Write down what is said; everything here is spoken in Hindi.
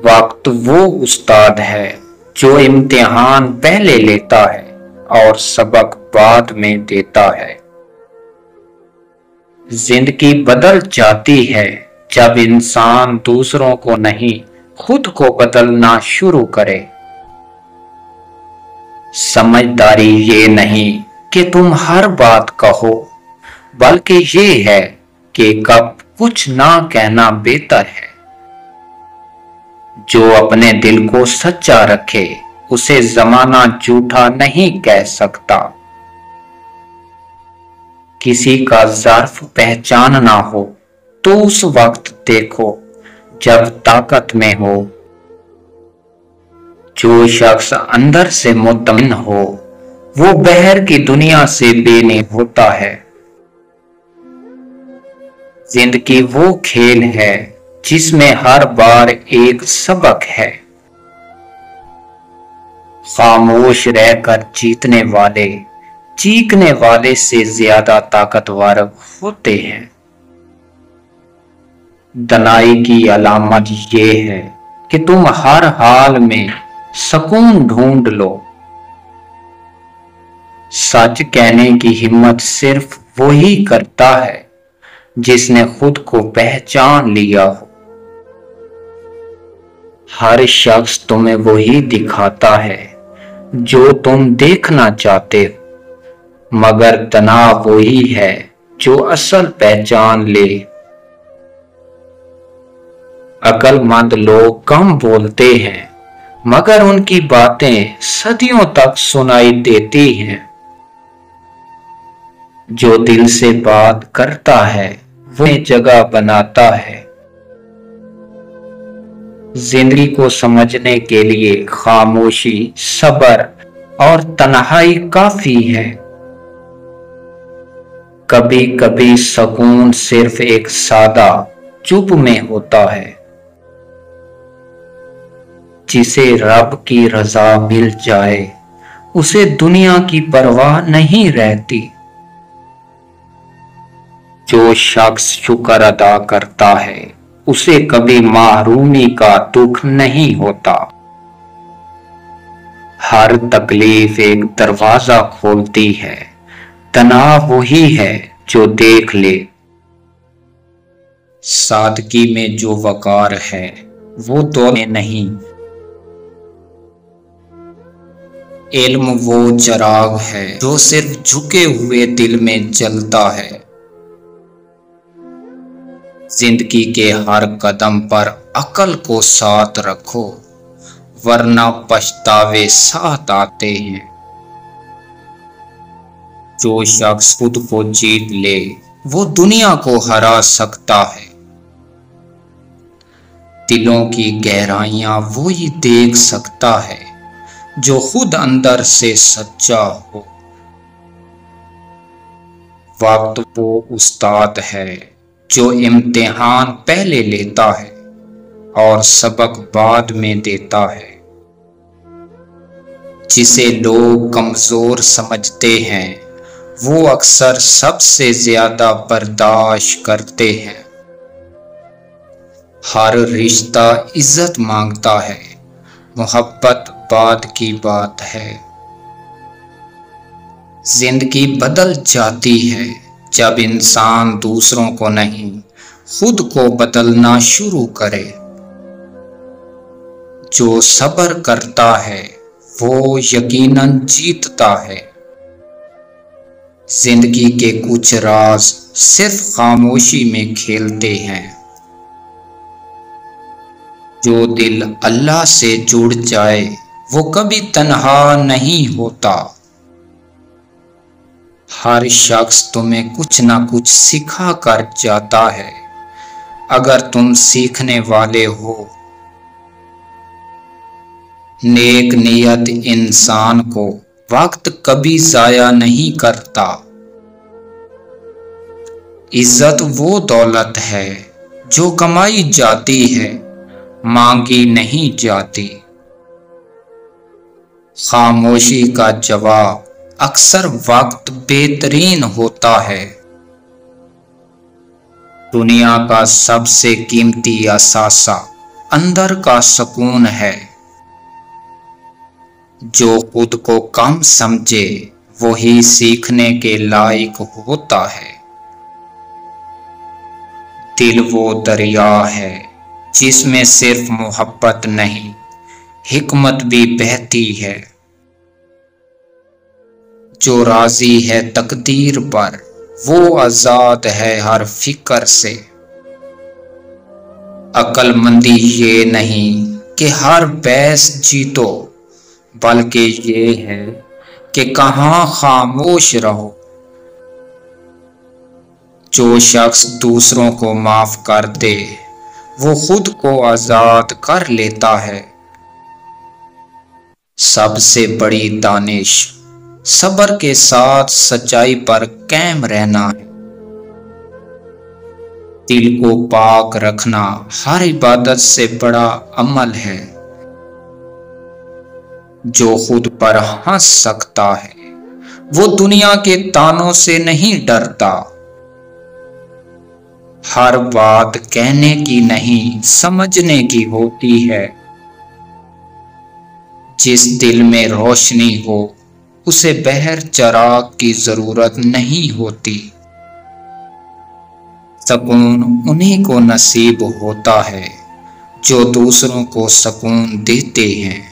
वक्त वो उस्ताद है जो इम्तिहान पहले लेता है और सबक बाद में देता है। जिंदगी बदल जाती है जब इंसान दूसरों को नहीं खुद को बदलना शुरू करे। समझदारी ये नहीं कि तुम हर बात कहो, बल्कि ये है कि कब कुछ ना कहना बेहतर है। जो अपने दिल को सच्चा रखे उसे जमाना झूठा नहीं कह सकता। किसी का ज़र्फ पहचानना हो तो उस वक्त देखो जब ताकत में हो। जो शख्स अंदर से मुतमिन हो वो बाहर की दुनिया से बेनी होता है। जिंदगी वो खेल है जिसमें हर बार एक सबक है। खामोश रहकर जीतने वाले चीखने वाले से ज्यादा ताकतवर होते हैं। दनाई की अलामत ये है कि तुम हर हाल में सुकून ढूंढ लो। सच कहने की हिम्मत सिर्फ वही करता है जिसने खुद को पहचान लिया हो। हर शख्स तुम्हें वही दिखाता है जो तुम देखना चाहते हो, मगर तनाव वही है जो असल पहचान ले। अक्लमंद लोग कम बोलते हैं मगर उनकी बातें सदियों तक सुनाई देती हैं। जो दिल से बात करता है वो जगह बनाता है। जिंदगी को समझने के लिए खामोशी, सब्र और तन्हाई काफी है। कभी कभी सुकून सिर्फ एक सादा चुप में होता है। जिसे रब की रजा मिल जाए उसे दुनिया की परवाह नहीं रहती। जो शख्स शुक्र अदा करता है उसे कभी महरूमी का दुख नहीं होता। हर तकलीफ एक दरवाजा खोलती है, तनाव वही है जो देख ले। सादगी में जो वकार है वो दौर में नहीं। इल्म वो चिराग है जो सिर्फ झुके हुए दिल में जलता है। जिंदगी के हर कदम पर अकल को साथ रखो वरना पछतावे साथ आते हैं। जो शख्स खुद को जीत ले वो दुनिया को हरा सकता है। दिलों की गहराइयां वो ही देख सकता है जो खुद अंदर से सच्चा हो। वक्त वो उस्ताद है जो इम्तिहान पहले लेता है और सबक बाद में देता है। जिसे लोग कमजोर समझते हैं वो अक्सर सबसे ज्यादा बर्दाश्त करते हैं। हर रिश्ता इज्जत मांगता है, मोहब्बत बाद की बात है। जिंदगी बदल जाती है जब इंसान दूसरों को नहीं खुद को बदलना शुरू करे। जो सब्र करता है वो यकीनन जीतता है। जिंदगी के कुछ राज सिर्फ खामोशी में खेलते हैं। जो दिल अल्लाह से जुड़ जाए वो कभी तन्हा नहीं होता। हर शख्स तुम्हें कुछ ना कुछ सिखा कर जाता है अगर तुम सीखने वाले हो। नेक नियत इंसान को वक्त कभी जाया नहीं करता। इज्जत वो दौलत है जो कमाई जाती है, मांगी नहीं जाती। खामोशी का जवाब अक्सर वक्त बेहतरीन होता है। दुनिया का सबसे कीमती असासा अंदर का सुकून है। जो खुद को कम समझे वही सीखने के लायक होता है। दिल वो दरिया है जिसमें सिर्फ मोहब्बत नहीं, हिकमत भी बहती है। जो राजी है तकदीर पर वो आजाद है हर फिक्र से। अक्लमंदी ये नहीं कि हर बहस जीतो, बल्कि ये है कि कहाँ खामोश रहो। जो शख्स दूसरों को माफ कर दे वो खुद को आजाद कर लेता है। सबसे बड़ी दानिश सब्र के साथ सच्चाई पर कायम रहना है। दिल को पाक रखना हर इबादत से बड़ा अमल है। जो खुद पर हंस सकता है वो दुनिया के तानों से नहीं डरता। हर बात कहने की नहीं समझने की होती है। जिस दिल में रोशनी हो उसे बहर चिराग की जरूरत नहीं होती। सुकून उन्हीं को नसीब होता है जो दूसरों को सुकून देते हैं।